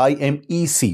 IMEC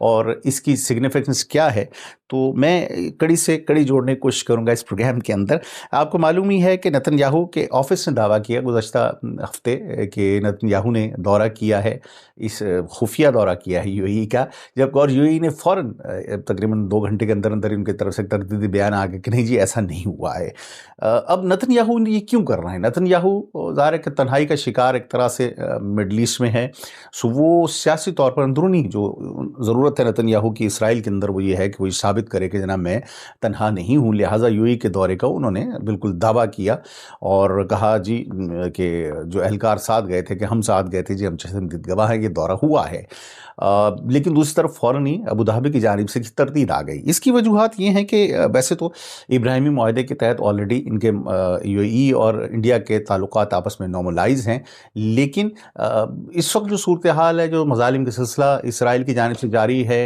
اور اس کی significance کیا ہے، تو میں کڑی سے کڑی جوڑنے کی کوشش کروں گا اس پروگرام کے اندر۔ آپ کو معلوم ہی ہے کہ نتن یاہو کے آفس نے دعویٰ کیا گزشتہ ہفتے کہ نتن یاہو نے دورہ کیا ہے، اس خفیہ دورہ کیا ہے یو اے ای کا، جب اور یو اے ای نے فوراً تقریباً 2 گھنٹے کے اندر اندر ان کی طرف سے تردیدی بیان آ گیا کہ نہیں جی ایسا نہیں ہوا ہے۔ اب نتن یاہو یہ کیوں کر رہے ہیں؟ نتن یاہو ظاہر ہے کہ تنہائی کا شکار ایک طرح سے مڈل ایسٹ میں ہے، سو وہ سیاسی طور پر اندرونی جو ضرورت ہے نتن یاہو کی اسرائیل کے اندر وہ یہ ہے کہ وہ یہ ثابت کرے کہ جناب میں تنہا نہیں ہوں، لہٰذا یو اے ای کے دورے کا انہوں نے بالکل دعویٰ کیا اور کہا جی کہ جو اہلکار ساتھ گئے تھے کہ ہم ساتھ گئے تھے جی، ہم چشمدید گواہ ہیں، یہ دورہ ہوا ہے۔ لیکن دوسری طرف فوراً ہی ابوظہبی کی جانب سے تردید آ گئی۔ اس کی وجوہات یہ ہیں کہ ویسے تو ابراہیمی معاہدے کے تحت آلریڈی ان کے یو اے ای اور انڈیا کے تعلقات آپس میں نارملائز ہیں، لیکن اس وقت جو صورتحال ہے، جو مظالم کا سلسلہ اسرائیل کی جانب سے جاری ہے،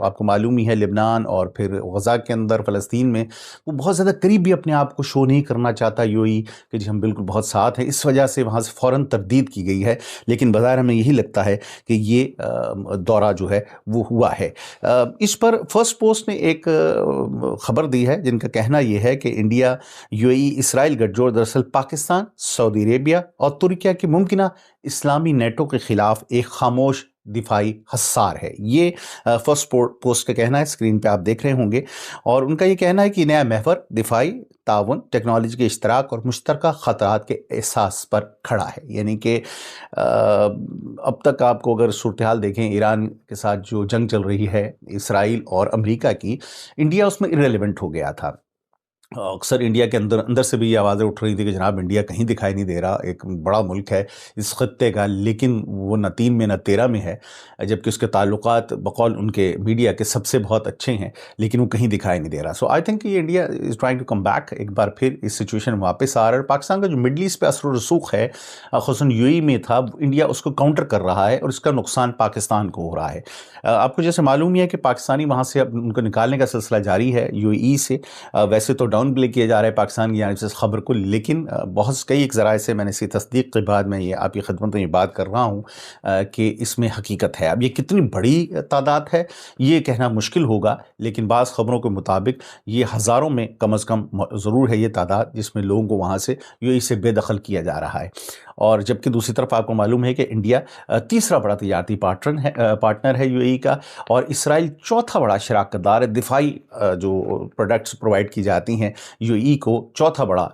آپ کو معلوم ہی ہے لبنان اور پھر غزہ کے اندر فلسطین میں، وہ بہت زیادہ قریب بھی اپنے آپ کو شو نہیں کرنا چاہتا یو اے ای کہ جی ہم بالکل بہت ساتھ ہیں، اس وجہ سے وہاں سے فوراً تردید کی گئی ہے۔ لیکن بظاہر ہمیں یہی لگتا ہے کہ یہ دورہ جو ہے وہ ہوا ہے۔ اس پر فرسٹ پوسٹ نے ایک خبر دی ہے جن کا کہنا یہ ہے کہ انڈیا یو اے ای اسرائیل گٹھ جوڑ دراصل پاکستان، سعودی عربیہ اور ترکیہ کی ممکنہ اسلامی نیٹو کے خلاف ایک خاموش دفاعی حصار ہے۔ یہ فرسٹ پوسٹ کا کہنا ہے، اسکرین پہ آپ دیکھ رہے ہوں گے، اور ان کا یہ کہنا ہے کہ نیا محور دفاعی تعاون، ٹیکنالوجی کے اشتراک اور مشترکہ خطرات کے احساس پر کھڑا ہے۔ یعنی کہ اب تک آپ کو اگر صورتحال دیکھیں ایران کے ساتھ جو جنگ چل رہی ہے اسرائیل اور امریکہ کی، انڈیا اس میں irrelevant ہو گیا تھا۔ اکثر انڈیا کے اندر سے بھی یہ آوازیں اٹھ رہی تھی کہ جناب انڈیا کہیں دکھائی نہیں دے رہا، ایک بڑا ملک ہے اس خطے کا، لیکن وہ نہ 3 میں نہ 13 میں ہے، جبکہ اس کے تعلقات بقول ان کے میڈیا کے سب سے بہت اچھے ہیں، لیکن وہ کہیں دکھائی نہیں دے رہا۔ سو آئی تھنک کہ India is trying to come back, ایک بار پھر اس سچویشن میں واپس آ رہا ہے۔ پاکستان کا جو مڈل ایسٹ پہ اثر و رسوخ ہے خصوصاً یو اے ای میں تھا، انڈیا اس کو کاؤنٹر کر رہا ہے اور اس کا نقصان پاکستان کو ہو رہا ہے۔ آپ کو جیسے معلوم ہی ہے کہ پاکستانی وہاں سے اب ان کو نکالنے کا سلسلہ جاری ہے یو اے ای سے، ویسے تو ڈاؤن پلے کیا جا رہا ہے پاکستان کی جانب سے اس خبر کو، لیکن کئی ایک ذرائع سے میں نے اسی تصدیق کے بعد میں یہ آپ کی خدمت میں یہ بات کر رہا ہوں کہ اس میں حقیقت ہے۔ اب یہ کتنی بڑی تعداد ہے یہ کہنا مشکل ہوگا، لیکن بعض خبروں کے مطابق یہ ہزاروں میں کم از کم ضرور ہے یہ تعداد جس میں لوگوں کو وہاں سے یو اے ای سے بے دخل کیا جا رہا ہے۔ اور جبکہ دوسری طرف آپ کو معلوم ہے کہ انڈیا تیسرا بڑا تجارتی پارٹنر ہے یو اے ای کا، اور اسرائیل چوتھا بڑا شراکت دار ہے، دفاعی جو پروڈکٹس پرووائڈ کی جاتی ہیں یو اے ای کو چوتھا بڑا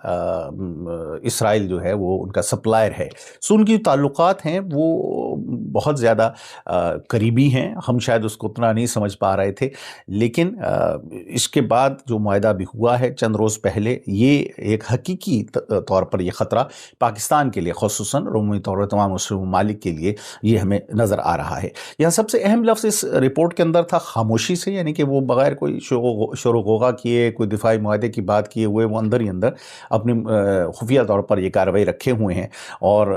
اسرائیل جو ہے وہ ان کا سپلائر ہے۔ سو ان کی تعلقات ہیں وہ بہت زیادہ قریبی ہیں، ہم شاید اس کو اتنا نہیں سمجھ پا رہے تھے، لیکن اس کے بعد جو معاہدہ بھی ہوا ہے چند روز پہلے، یہ ایک حقیقی طور پر یہ خطرہ پاکستان کے لیے خصوصاً عمومی طور پر تمام مسلم ممالک کے لیے یہ ہمیں نظر آ رہا ہے۔ یہاں سب سے اہم لفظ اس رپورٹ کے اندر تھا خاموشی سے، یعنی کہ وہ بغیر کوئی شور و غوغا کیے، کوئی دفاعی معاہدے کی بات کیے ہوئے وہ اندر ہی اندر اپنی خفیہ طور پر یہ کارروائی رکھے ہوئے ہیں، اور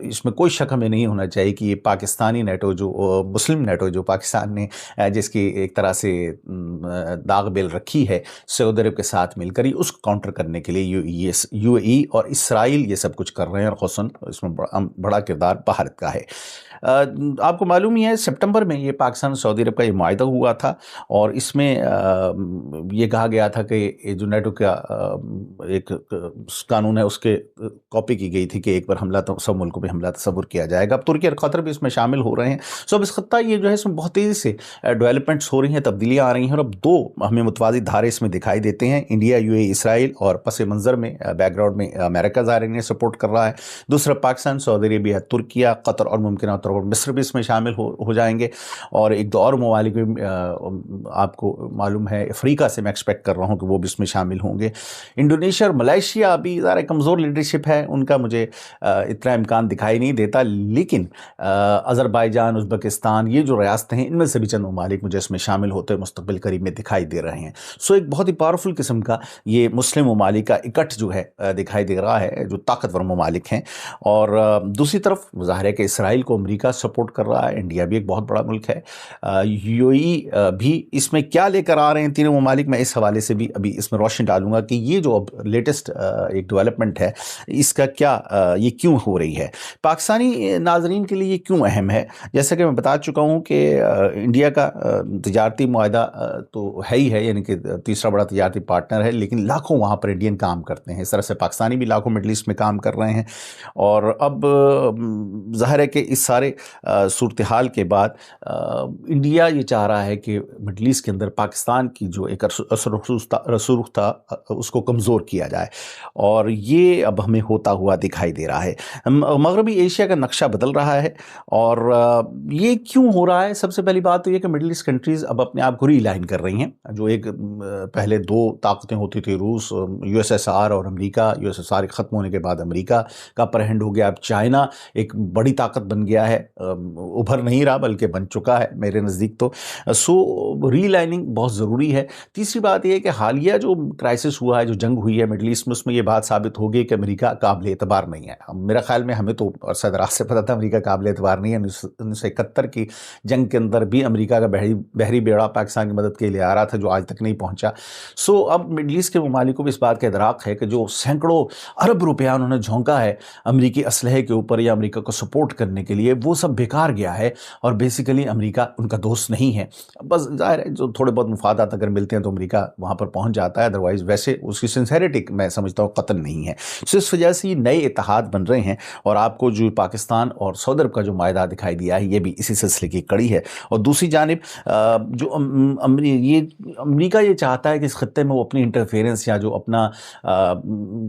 اس میں کوئی شک ہمیں نہیں ہونا چاہیے کہ یہ پاکستانی نیٹو جو مسلم نیٹو جو پاکستان نے جس کی ایک طرح سے داغ بیل رکھی ہے سعودی عرب کے ساتھ مل کر، اس کو کاؤنٹر کرنے کے لیے یو اے ای اور اسرائیل یہ سب کچھ کر رہے ہیں، اور خصوصاً اس میں بڑا کردار بھارت کا ہے۔ آپ کو معلوم ہی ہے سپٹمبر میں یہ پاکستان سعودی عرب کا یہ معاہدہ ہوا تھا، اور اس میں یہ کہا گیا تھا کہ جو نیٹو کا ایک قانون ہے اس کے کاپی کی گئی تھی کہ ایک بار حملہ تو سب ملکوں پہ حملہ تصور کیا جائے گا۔ اب ترکی اور قطر بھی اس میں شامل ہو رہے ہیں۔ سو اب اس خطہ یہ جو ہے اس میں بہت تیزی سے ڈیولپمنٹس ہو رہی ہیں، تبدیلیاں آ رہی ہیں، اور اب 2 ہمیں متوازی دھارے اس میں دکھائی دیتے ہیں، انڈیا یو اے اسرائیل، اور پس منظر میں بیک گراؤنڈ میں امریکہ ظاہر انہیں سپورٹ کر رہا ہے۔ دوسرا پاکستان، سعودی عربیہ، ترکیہ، قطر اور ممکنہ طور پر مصر بھی اس میں شامل ہو جائیں گے، اور ایک 2 اور ممالک بھی آپ کو معلوم ہے افریقہ سے میں ایکسپیکٹ کر رہا ہوں کہ وہ بھی اس میں شامل ہوں گے۔ انڈونیشیا اور ملائیشیا بھی ذرا کمزور لیڈرشپ ہے ان کا، مجھے اتنا امکان دکھائی نہیں دیتا، لیکن آذربائیجان، ازبکستان، یہ جو ریاستیں ہیں ان میں سے بھی چند ممالک مجھے اس میں شامل ہوتے مستقبل قریب میں دکھائی دے رہے ہیں۔ سو ایک بہت ہی پاورفل قسم کا یہ مسلم ممالک کا اکٹھ جو ہے دکھائی دے رہا ہے، جو طاقتور ممالک ہیں، اور دوسری طرف ظاہر ہے کہ اسرائیل کو امریکہ سپورٹ کر رہا ہے، انڈیا بھی ایک بہت بڑا ملک ہے، یو اے ای بھی اس میں کیا لے کر آ رہے ہیں تینوں ممالک، میں اس حوالے سے بھی ابھی اس میں روشنی ڈالوں گا کہ یہ جو اب لیٹسٹ ایک ڈیولپمنٹ ہے اس کا کیا یہ کیوں ہو رہی ہے، پاکستانی ناظرین کے لیے یہ کیوں اہم ہے۔ جیسا کہ میں بتا چکا ہوں کہ انڈیا کا تجارتی معاہدہ تو ہے ہی ہے، یعنی کہ تیسرا بڑا تجارتی پارٹنر ہے، لیکن لاکھوں وہاں پر انڈین کام کرتے ہیں، اس طرح سے پاکستانی بھی لاکھوں مڈل ایسٹ میں کام کر رہے ہیں، اور اب ظاہر ہے کہ اس سارے صورتحال کے بعد انڈیا یہ چاہ رہا ہے کہ مڈل ایسٹ کے اندر پاکستان کی جو ایک رسوخ تھا اس کو کمزور کیا جائے، اور یہ اب ہمیں ہوتا ہوا دکھائی دے رہا ہے۔ مغربی ایشیا کا نقشہ بدل رہا ہے، اور یہ کیوں ہو رہا ہے؟ سب سے پہلی بات تو یہ کہ مڈل ایسٹ کنٹریز اب اپنے آپ کو ری الائن کر رہی ہیں۔ جو ایک پہلے دو طاقتیں ہوتی تھی، روس، یو ایس ایس آر اور امریکہ، یو ایس ایس آر ختم ہونے کے بعد امریکہ کا اپر ہینڈ ہو گیا، اب چائنا ایک بڑی طاقت بن گیا ہے، ابھر نہیں رہا بلکہ بن چکا ہے میرے نزدیک تو۔ سو ری لائننگ بہت ضروری ہے۔ تیسری بات یہ ہے کہ حالیہ جو کرائسس ہوا ہے، جو جنگ ہوئی ہے مڈل ایسٹ میں، اس میں یہ بات ثابت ہو گئی کہ امریکہ قابل اعتبار نہیں ہے۔ میرا خیال میں ہمیں تو صدر راست سے پتا تھا امریکہ قابل اعتبار نہیں ہے۔ 1971 کی جنگ کے اندر بھی امریکہ کا بحری بیڑا پاکستان کی مدد کے لیے آ رہا تھا، جو آج تک نہیں پہنچا۔ سو اب مڈل ایسٹ کے ممالک کو بھی اس بات کا ادراک ہے کہ جو سینکڑوں ارب روپیہ انہوں نے جھونکا ہے امریکی اسلحے کے اوپر یا امریکہ کو سپورٹ کرنے کے لیے، وہ سب بیکار گیا ہے، اور بیسیکلی امریکہ ان کا دوست نہیں ہے۔ بس ظاہر ہے جو تھوڑے بہت مفادات اگر ملتے ہیں تو امریکہ وہاں پر پہنچ جاتا ہے، ادروائز ویسے اس کی سنسیریٹی میں سمجھتا ہوں قطن نہیں ہے۔ سو اس وجہ سے یہ نئے اتحاد بن رہے ہیں، اور آپ کو جو پاکستان اور سعودی عرب کا جو معاہدہ دکھائی دیا ہے، یہ بھی اسی سلسلے کی کڑی ہے۔ اور دوسری جانب جو امریکہ یہ چاہتا ہے کہ اس خطے میں وہ اپنی انٹرفیرنس یا جو اپنا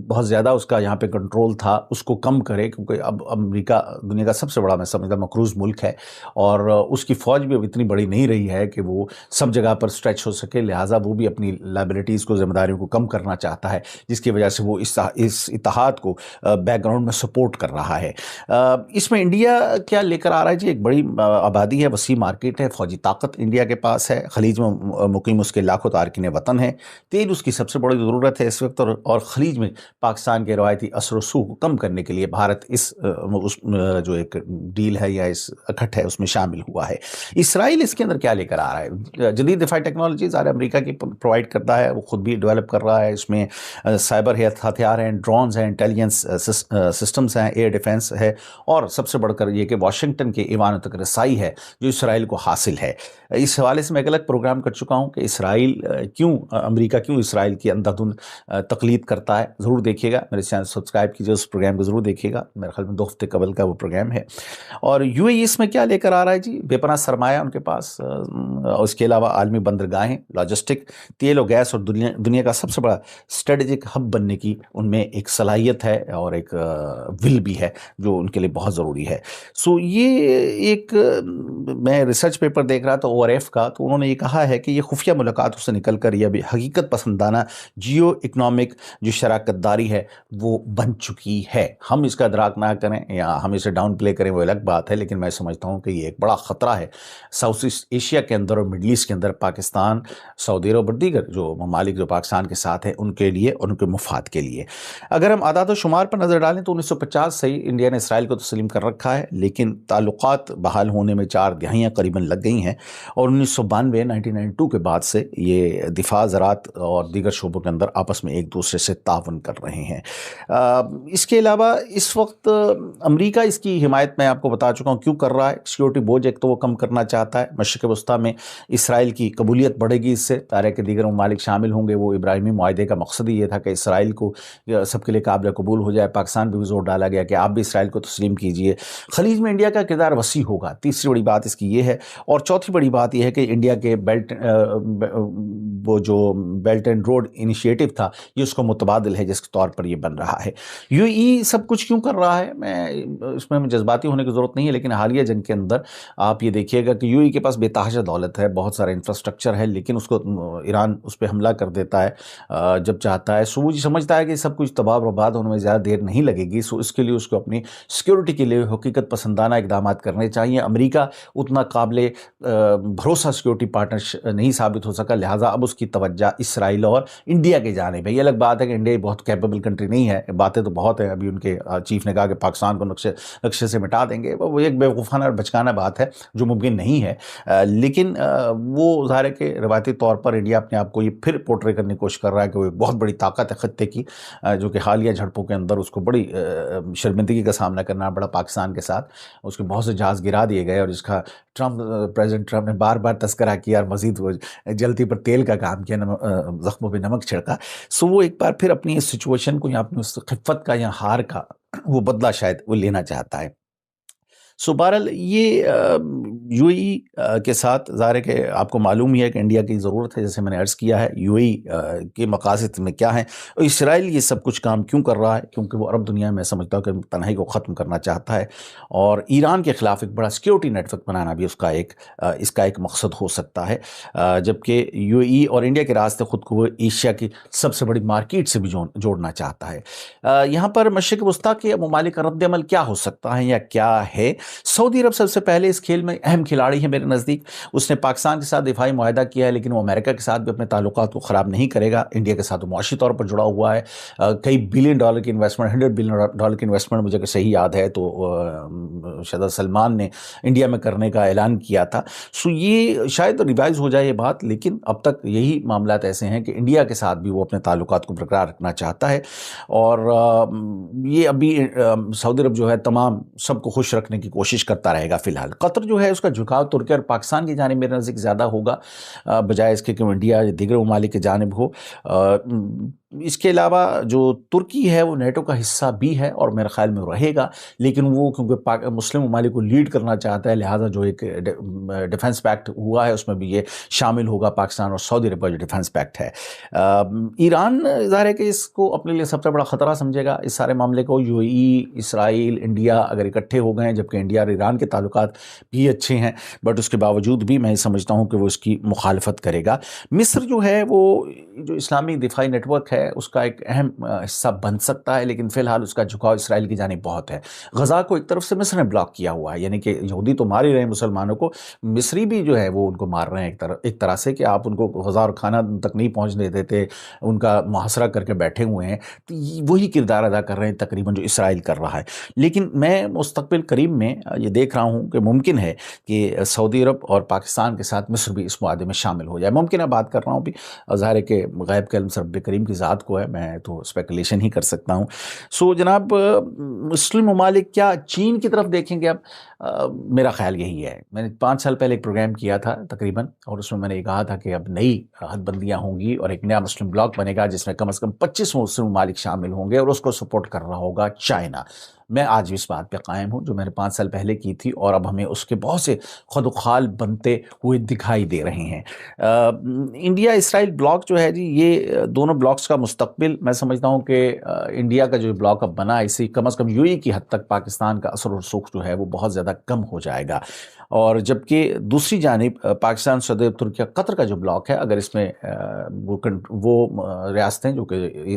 بہت زیادہ اس کا یہاں پہ کنٹرول تھا اس کو کم کرے، کیونکہ اب امریکہ دنیا کا سب سے بڑا میں سمجھتا مقروض ملک ہے، اور اس کی فوج بھی اب اتنی بڑی نہیں رہی ہے کہ وہ سب جگہ پر اسٹریچ ہو سکے، لہٰذا وہ بھی اپنی لائبلٹیز کو، ذمہ داریوں کو کم کرنا چاہتا ہے، جس کی وجہ سے وہ اس اتحاد کو بیک گراؤنڈ میں سپورٹ کر رہا ہے۔ اس میں انڈیا کیا لے کر آ رہا ہے جی؟ ایک بڑی آبادی ہے، وسیع مارکیٹ ہے، فوجی طاقت انڈیا کے پاس ہے، خلیج میں مقیم اس کے لاکھوں تارکین وطن ہیں، تیل اس کی سب سے بڑی ضرورت ہے اس وقت، اور خلیج میں پاکستان کے روایتی اثر و رسوخ کو کم کرنے کے لیے بھارت اس جو ایک ڈیل ہے یا اس اکٹھ ہے اس میں شامل ہوا ہے۔ اسرائیل اس کے اندر کیا لے کر آ رہا ہے؟ جدید دفاعی ٹیکنالوجی ظاہر امریکہ کی پرووائڈ کرتا ہے، وہ خود بھی ڈیولپ کر رہا ہے، اس میں سائبر ہتھیار ہیں، ڈرونز ہیں، انٹیلیجنس سسٹمز ہیں، ایئر ڈیفنس ہے، اور سب سے بڑھ کر یہ کہ واشنگٹن کے ایوانوں تک رسائی ہے جو اسرائیل کو حاصل ہے۔ اس حوالے سے میں ایک الگ پروگرام کر چکا ہوں کہ امریکہ کیوں اسرائیل کی اندھا دھند تقلید کرتا ہے، ضرور دیکھیے گا، میرے چینل سبسکرائب کیجیے، اس پروگرام کو ضرور دیکھیے گا، میرے خیال میں 2 ہفتے قبل کا وہ پروگرام ہے۔ اور یو اے ای اس میں کیا لے کر آ رہا ہے جی؟ بے پناہ سرمایہ ان کے پاس، اس کے علاوہ عالمی بندرگاہیں، لاجسٹک، تیل و گیس، اور دنیا کا سب سے بڑا اسٹریٹجک ہب بننے کی ان میں ایک صلاحیت ہے اور ایک ول بھی ہے جو ان کے لیے بہت ضروری ہے۔ سو یہ ایک میں ریسرچ پیپر دیکھ رہا تھا ORF کا، تو انہوں نے یہ کہا ہے کہ یہ خفیہ ملاقاتوں سے نکل کر یہ بھی حقیقت پسندانہ جیو اکنامک جو شراکت داری ہے وہ بن چکی ہے۔ ہم اس کا ادراک نہ کریں یا ہم اسے ڈاؤن پلے کریں وہ الگ بات ہے، لیکن میں سمجھتا ہوں کہ یہ ایک بڑا خطرہ ہے ساؤتھ ایسٹ ایشیا کے اندر اور مڈل ایسٹ کے اندر، پاکستان، سعودی عرب اور دیگر جو ممالک جو پاکستان کے ساتھ ہیں ان کے لیے اور ان کے مفاد کے لیے۔ اگر ہم اعداد و شمار پر نظر ڈالیں تو 1950 سے ہی انڈیا نے اسرائیل کو تسلیم کر رکھا ہے، لیکن تعلقات بحال ہونے میں 4 دہائیاں قریباً لگ گئی ہیں، اور 1992 کے بعد سے یہ دفاع، زراعت اور دیگر شعبوں کے اندر آپس میں ایک دوسرے سے تعاون کر رہے ہیں۔ اس کے علاوہ اس وقت امریکہ اس کی حمایت میں آپ کو بتا چکا ہوں کیوں کر رہا ہے۔ سیکیورٹی بوجھ ایک تو وہ کم کرنا چاہتا ہے، مشرق وسطیٰ میں اسرائیل کی قبولیت بڑھے گی، اس سے طرح کے دیگر ممالک شامل ہوں گے۔ وہ ابراہیمی معاہدے کا مقصد ہی یہ تھا کہ اسرائیل کو سب کے لیے قابل قبول ہو جائے۔ پاکستان بھی زور ڈالا گیا کہ آپ بھی اسرائیل کو تسلیم کیجئے۔ خلیج میں انڈیا کا کردار وسیع ہوگا، تیسری بڑی بات اس کی یہ ہے، اور چوتھی بڑی بات یہ ہے کہ انڈیا کے وہ جو بیلٹ اینڈ روڈ انیشیٹو تھا یہ اس کو متبادل ہے، جس کے طور پر یہ بن رہا ہے۔ یو ای سب کچھ کیوں کر رہا ہے؟ اس میں جذباتی ہونے کی ضرورت نہیں ہے، لیکن حالیہ جنگ کے اندر آپ یہ دیکھیے گا کہ یو ای کے پاس بے تحاشا دولت ہے، بہت سارا انفراسٹرکچر ہے، لیکن اس کو ایران اس پہ حملہ کر دیتا ہے جب چاہتا ہے۔ سو وہ سمجھتا ہے کہ سب کچھ تباہ و برباد ہونے میں زیادہ دیر نہیں لگے گی، سو اس کے لیے اس کو اپنی سیکیورٹی کے لیے حقیقت پسندانہ اقدامات کرنے چاہیے۔ امریکہ اتنا قابل بھروسہ سیکیورٹی پارٹنر نہیں ثابت ہو سکا، لہٰذا اب اس اس کی توجہ اسرائیل اور انڈیا کے جانب ہے۔ یہ الگ بات ہے کہ انڈیا بہت کیپیبل کنٹری نہیں ہے، باتیں تو بہت ہیں، ابھی ان کے چیف نے کہا کہ پاکستان کو نقشے سے مٹا دیں گے، وہ ایک بیوقوفانہ اور بچکانہ بات ہے جو ممکن نہیں ہے، لیکن وہ ظاہر ہے کہ روایتی طور پر انڈیا اپنے آپ کو یہ پھر پورٹرے کرنے کی کوشش کر رہا ہے کہ وہ ایک بہت بڑی طاقت ہے خطے کی، جو کہ حالیہ جھڑپوں کے اندر اس کو بڑی شرمندگی کا سامنا کرنا پڑا پاکستان کے ساتھ، اس کے بہت سے جہاز گرا دیے گئے، اور جس کا پریزیڈنٹ ٹرمپ نے بار بار تذکرہ کیا اور مزید وہ جلتی پر تیل کا کام کیا، زخموں پہ نمک چھڑکا۔ سو وہ ایک بار پھر اپنی اس سچویشن کو یا اپنی اس خفت کا یا ہار کا وہ بدلہ شاید وہ لینا چاہتا ہے۔ سو بہرحال یہ یو اے ای کے ساتھ ظاہر ہے کہ آپ کو معلوم ہی ہے کہ انڈیا کی ضرورت ہے، جیسے میں نے عرض کیا ہے یو اے ای کے مقاصد میں کیا ہیں، اور اسرائیل یہ سب کچھ کام کیوں کر رہا ہے، کیونکہ وہ عرب دنیا میں سمجھتا ہوں کہ تنہائی کو ختم کرنا چاہتا ہے، اور ایران کے خلاف ایک بڑا سیکیورٹی نیٹ ورک بنانا بھی اس کا ایک مقصد ہو سکتا ہے، جبکہ یو اے ای اور انڈیا کے راستے خود کو وہ ایشیا کی سب سے بڑی مارکیٹ سے بھی جوڑنا چاہتا ہے۔ یہاں پر مشرق وسطیٰ کے ممالک کا رد عمل کیا ہو سکتا ہے یا کیا ہے؟ سعودی عرب سب سے پہلے اس کھیل میں اہم کھلاڑی ہے میرے نزدیک، اس نے پاکستان کے ساتھ دفاعی معاہدہ کیا ہے، لیکن وہ امریکہ کے ساتھ بھی اپنے تعلقات کو خراب نہیں کرے گا، انڈیا کے ساتھ وہ معاشی طور پر جڑا ہوا ہے، کئی بلین ڈالر کی انویسٹمنٹ، $100 بلین کی انویسٹمنٹ مجھے کہ صحیح یاد ہے تو شہزادہ سلمان نے انڈیا میں کرنے کا اعلان کیا تھا۔ سو یہ شاید ریوائز ہو جائے یہ بات، لیکن اب تک یہی معاملات ایسے ہیں کہ انڈیا کے ساتھ بھی وہ اپنے تعلقات کو برقرار رکھنا چاہتا ہے، اور یہ ابھی سعودی عرب جو ہے تمام سب کو خوش رکھنے کی کوشش کرتا رہے گا۔ فی الحال قطر جو ہے اس کا جھکاؤ ترکی اور پاکستان کی جانب میرے نزدیک زیادہ ہوگا، بجائے اس کے کہ انڈیا یا دیگر ممالک کی جانب ہو۔ اس کے علاوہ جو ترکی ہے وہ نیٹو کا حصہ بھی ہے اور میرے خیال میں رہے گا، لیکن وہ کیونکہ مسلم ممالک کو لیڈ کرنا چاہتا ہے، لہٰذا جو ایک ڈیفنس پیکٹ ہوا ہے اس میں بھی یہ شامل ہوگا، پاکستان اور سعودی عرب کا جو ڈیفنس پیکٹ ہے۔ ایران ظاہر ہے کہ اس کو اپنے لیے سب سے بڑا خطرہ سمجھے گا، اس سارے معاملے کو۔ You a E, Israel, India اگر اکٹھے ہو گئے ہیں، جبکہ انڈیا اور ایران کے تعلقات بھی اچھے ہیں، بٹ اس کے باوجود بھی میں سمجھتا ہوں کہ وہ اس کی مخالفت کرے گا۔ مصر جو ہے وہ جو اسلامی دفاعی نیٹ ورک ہے اس کا ایک اہم حصہ بن سکتا ہے، لیکن فی الحال اس کا جھکاؤ اسرائیل کی جانب بہت ہے۔ غزہ کو ایک طرف سے مصر نے بلاک کیا ہوا ہے، یعنی کہ یہودی تو مار ہی رہے ہیں مسلمانوں کو، مصری بھی جو ہے وہ ان کو مار رہے ہیں ایک طرح سے، کہ آپ ان کو غذا اور کھانا تک نہیں پہنچنے دیتے، ان کا محاصرہ کر کے بیٹھے ہوئے ہیں، تو وہی کردار ادا کر رہے ہیں تقریباً جو اسرائیل کر رہا ہے۔ لیکن میں مستقبل قریب میں یہ دیکھ رہا ہوں کہ ممکن ہے کہ سعودی عرب اور پاکستان کے ساتھ مصر بھی اس معاہدے میں شامل ہو جائے، ممکنہ بات کر رہا ہوں بھی، ظاہر ہے کہ غیب کا علم صرف رب کریم کی ذات کو ہے، میں تو اسپیکولیشن ہی کر سکتا ہوں۔ سو جناب، مسلم ممالک کیا چین کی طرف دیکھیں گے اب؟ میرا خیال یہی ہے، میں نے 5 سال پہلے ایک پروگرام کیا تھا تقریباً، اور اس میں نے یہ کہا تھا کہ اب نئی حد بندیاں ہوں گی اور ایک نیا مسلم بلاک بنے گا جس میں کم از کم 25 مسلم ممالک شامل ہوں گے، اور اس کو سپورٹ کر رہا ہوگا چائنا۔ میں آج بھی اس بات پہ قائم ہوں جو میں نے 5 سال پہلے کی تھی، اور اب ہمیں اس کے بہت سے خد و خال بنتے ہوئے دکھائی دے رہے ہیں۔ انڈیا اسرائیل بلاک جو ہے جی، یہ دونوں بلاکس کا مستقبل میں سمجھتا ہوں کہ انڈیا کا جو بلاک اب بنا ہے، اسی کم از کم یو اے کی حد تک پاکستان کا اثر و رسوخ جو ہے وہ بہت زیادہ کم ہو جائے گا، اور جبکہ دوسری جانب پاکستان، سعودی عرب، ترکی، قطر کا جو بلاک ہے، اگر اس میں وہ ریاستیں جو کہ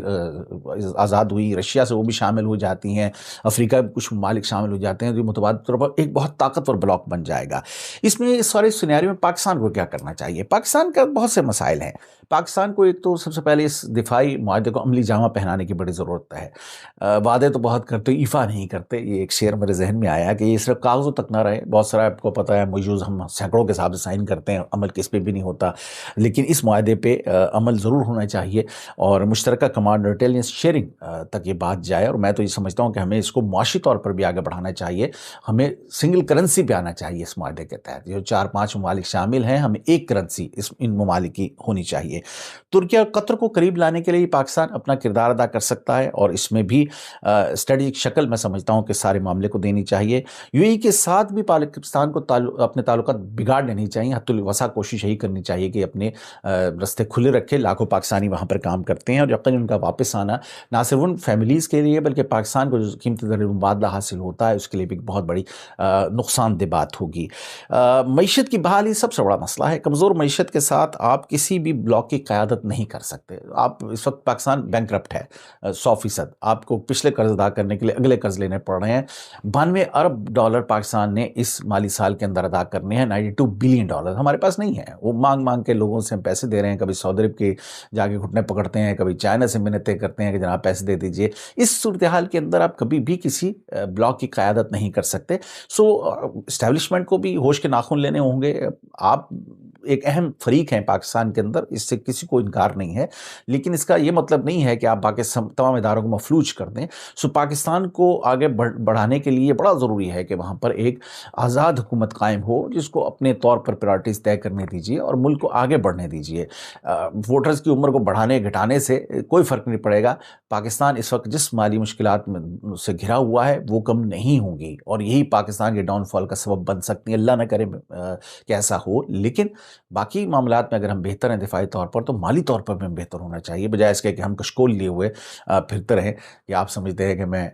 آزاد ہوئی رشیا سے وہ بھی شامل ہو جاتی ہیں، افریقہ میں کچھ ممالک شامل ہو جاتے ہیں، تو متبادل طور پر ایک بہت طاقتور بلاک بن جائے گا۔ اس میں اس سارے سینیریو میں پاکستان کو کیا کرنا چاہیے؟ پاکستان کا بہت سے مسائل ہیں۔ پاکستان کو ایک تو سب سے پہلے اس دفاعی معاہدے کو عملی جامہ پہنانے کی بڑی ضرورت ہے۔ وعدے تو بہت کرتے، ایفا نہیں کرتے، یہ ایک شعر میرے ذہن میں آیا کہ یہ صرف کاغذوں تک نہ رہے، بہت سارا آپ کو پتہ ہے موجود ہم سینکڑوں کے حساب سے سائن کرتے ہیں، عمل کس پہ بھی نہیں ہوتا، لیکن اس معاہدے پہ عمل ضرور ہونا چاہیے، اور مشترکہ کمانڈ اور انٹیلیجنس شیئرنگ تک یہ بات جائے، اور میں تو یہ سمجھتا ہوں کہ ہمیں اس کو معاشی طور پر بھی آگے بڑھانا چاہیے، ہمیں سنگل کرنسی پہ آنا چاہیے اس معاہدے کے تحت۔ جو 4-5 ممالک شامل ہیں، ہمیں ایک کرنسی ان ممالک کی ہونی چاہیے۔ ترکی اور قطر کو قریب لانے کے لیے پاکستان اپنا کردار ادا کر سکتا ہے، اور اس میں بھی اسٹریٹجک شکل میں سمجھتا ہوں کہ سارے معاملے کو دینی چاہیے۔ یو اے ای کے ساتھ بھی پاکستان کو اپنے تعلقات بگاڑنے نہیں چاہیے، حتی الوسع کوشش یہی کرنی چاہیے کہ اپنے رستے کھلے رکھے، لاکھوں پاکستانی وہاں پر کام کرتے ہیں، اور یقیناً ان کا واپس آنا نہ صرف ان فیملیز کے لیے بلکہ پاکستان کو جو قیمتی ترین مبادلہ حاصل ہوتا ہے اس کے لیے بھی بہت بڑی نقصان دہ بات ہوگی۔ معیشت کی بحالی سب سے بڑا مسئلہ ہے، کمزور معیشت کے ساتھ آپ کسی بھی بلاک کی قیادت نہیں کر سکتے۔ آپ اس وقت پاکستان بینکرپٹ ہے 100%، آپ کو پچھلے قرض ادا کرنے کے لیے اگلے قرض لینے پڑ رہے ہیں۔ $92 ارب پاکستان نے اس مالی سال کے اندر ادا کرنے ہیں $92 بلین۔ ہمارے پاس نہیں ہے، وہ مانگ مانگ کے لوگوں سے ہم پیسے دے رہے ہیں، کبھی سعودی عرب کے جا کے گھٹنے پکڑتے ہیں، کبھی چائنا سے منتیں کرتے ہیں کہ جناب پیسے دے دیجئے۔ اس صورتحال کے اندر آپ کبھی بھی کسی بلاک کی قیادت نہیں کر سکتے۔ سو اسٹیبلشمنٹ کو بھی ہوش کے ناخن لینے ہوں گے۔ آپ ایک اہم فریق ہیں پاکستان کے اندر، اس سے کسی کو انکار نہیں ہے، لیکن اس کا یہ مطلب نہیں ہے کہ آپ باقی تمام اداروں کو مفلوج کر دیں۔ سو پاکستان کو آگے بڑھانے کے لیے بڑا ضروری ہے کہ وہاں پر ایک آزاد حکومت قائم ہو، جس کو اپنے طور پر پرائرٹیز طے کرنے دیجیے اور ملک کو آگے بڑھنے دیجیے۔ ووٹرز کی عمر کو بڑھانے گھٹانے سے کوئی فرق نہیں پڑے گا۔ پاکستان اس وقت جس مالی مشکلات میں سے گھرا ہوا ہے وہ کم نہیں ہوں گی، اور یہی پاکستان کے ڈاؤن فال کا سبب بن سکتی ہیں۔ اللہ نہ کرے کہ ایسا ہو، لیکن باقی معاملات میں اگر ہم بہتر ہیں دفاعی طور پر، تو مالی طور پر بھی ہم بہتر ہونا چاہیے، بجائے اس کے کہ ہم کشکول لیے ہوئے پھرتے رہیں کہ آپ سمجھتے ہیں کہ میں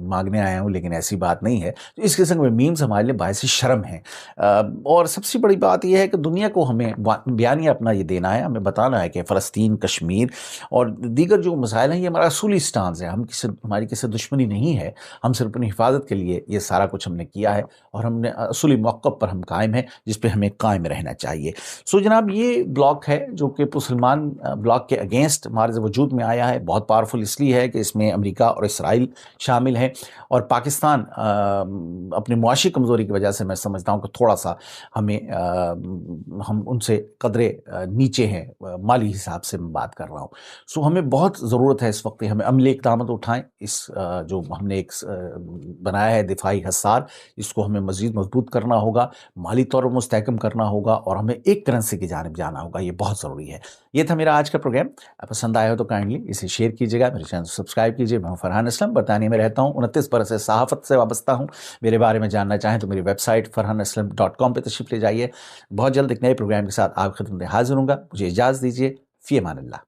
مانگنے آیا ہوں، لیکن ایسی بات نہیں ہے۔ تو اس قسم کے میمز ہمارے لیے باعث شرم ہیں، اور سب سے بڑی بات یہ ہے کہ دنیا کو ہمیں بیانیہ اپنا یہ دینا ہے، ہمیں بتانا ہے کہ فلسطین، کشمیر اور دیگر جو مسائل ہیں یہ ہمارا اصولی سٹانس ہے، ہماری کسی دشمنی نہیں ہے، ہم صرف اپنی حفاظت کے لیے یہ سارا کچھ ہم نے کیا ہے، اور ہم نے اصولی موقف پر ہم قائم ہیں جس پہ ہمیں قائم رہنا چاہیے۔ سو جناب یہ بلاک ہے جو کہ مسلمان بلاک کے اگینسٹ مارز وجود میں آیا ہے، بہت پاورفل اس لیے ہے کہ اس میں امریکہ اور اسرائیل شامل ہیں، اور پاکستان اپنی معاشی کمزوری کی وجہ سے میں سمجھتا ہوں کہ تھوڑا سا ہم ان سے قدرے نیچے ہیں، مالی حساب سے میں بات کر رہا ہوں۔ سو ہمیں بہت ضرورت ہے اس وقت ہمیں عملی اقدامات اٹھائیں، اس جو ہم نے ایک بنایا ہے دفاعی حصار، اس کو ہمیں مزید مضبوط کرنا ہوگا، مالی طور پر مستحکم کرنا ہوگا، اور ہمیں ایک کرنسی کی جانب جانا ہوگا، یہ بہت ضروری ہے۔ یہ تھا میرا آج کا پروگرام، پسند آیا ہو تو کائنڈلی اسے شیئر کیجیے گا، میرے چینل کو سبسکرائب کیجیے۔ میں ہوں فرحان اسلم، برطانیہ میں رہتا ہوں، 29 برس سے صحافت سے وابستہ ہوں۔ میرے بارے میں جاننا چاہیں تو میری ویب سائٹ farhanaslam.com پہ تشریف لے جائیے۔ بہت جلد ایک نئے پروگرام کے ساتھ آپ کی خدمت میں حاضر ہوں گا، مجھے اجازت دیجیے، فی امان اللہ۔